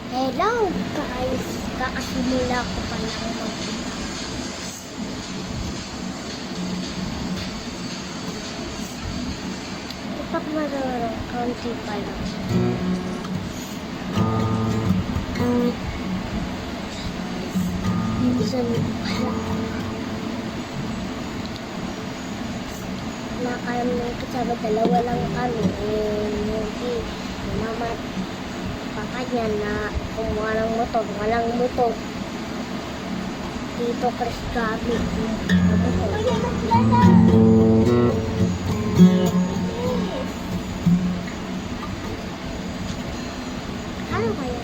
Hello guys, kakasimula ko pa lang mag-vlog. Ipak marunong, kaunti pa lang. Minsan nakayam na kasama, dalawa lang kami. Yung mama papa niya na kumuha ng motor, walang motor. Dito Chris gamit yung motor. Ano kaya?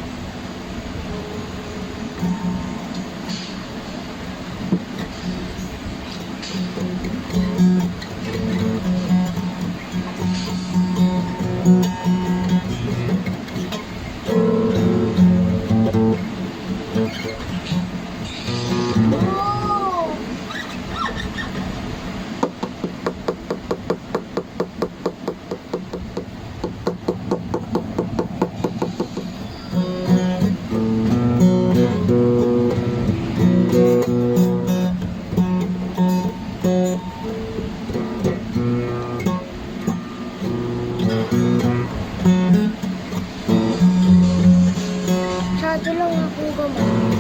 Masyado lang akong gumamit.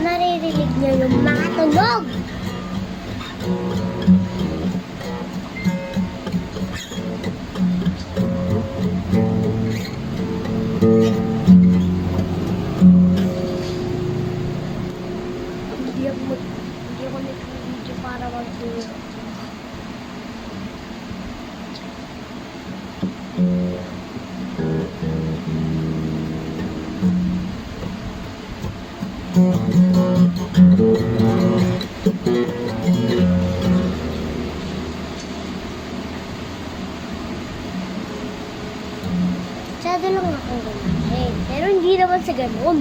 Naririnig niyo yung mga tunog. Hindi ako nag-video para mag-video. Masyado lang akong gumamit. Pero hindi naman sa ganun.